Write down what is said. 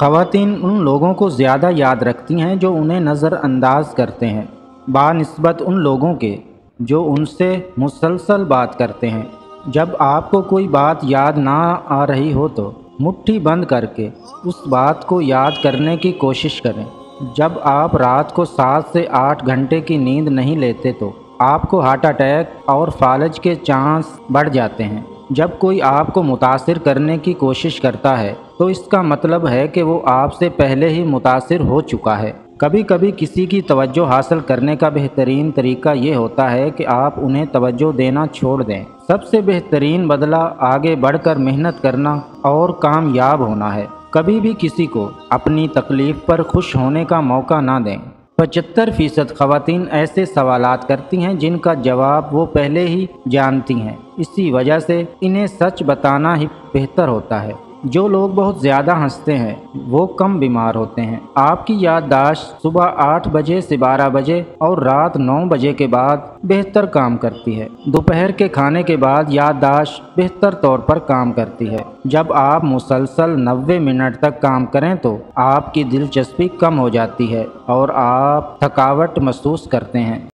ख़वातीन उन लोगों को ज़्यादा याद रखती हैं जो उन्हें नज़र अंदाज करते हैं बानिस्बत उन लोगों के जो उनसे मुसलसल बात करते हैं। जब आपको कोई बात याद ना आ रही हो तो मुट्ठी बंद करके उस बात को याद करने की कोशिश करें। जब आप रात को 7 से 8 घंटे की नींद नहीं लेते तो आपको हार्ट अटैक और फालज के चांस बढ़ जाते हैं। जब कोई आपको मुतासिर करने की कोशिश करता है तो इसका मतलब है कि वो आपसे पहले ही मुतासिर हो चुका है। कभी कभी किसी की तवज्जो हासिल करने का बेहतरीन तरीका ये होता है कि आप उन्हें तवज्जो देना छोड़ दें। सबसे बेहतरीन बदला आगे बढ़कर मेहनत करना और कामयाब होना है। कभी भी किसी को अपनी तकलीफ़ पर खुश होने का मौका ना दें। 75% ख़वातीन ऐसे सवालात करती हैं जिनका जवाब वो पहले ही जानती हैं। इसी वजह से इन्हें सच बताना ही बेहतर होता है। जो लोग बहुत ज़्यादा हंसते हैं वो कम बीमार होते हैं। आपकी याददाश्त सुबह 8 बजे से 12 बजे और रात 9 बजे के बाद बेहतर काम करती है। दोपहर के खाने के बाद याददाश्त बेहतर तौर पर काम करती है। जब आप मुसलसल 90 मिनट तक काम करें तो आपकी दिलचस्पी कम हो जाती है और आप थकावट महसूस करते हैं।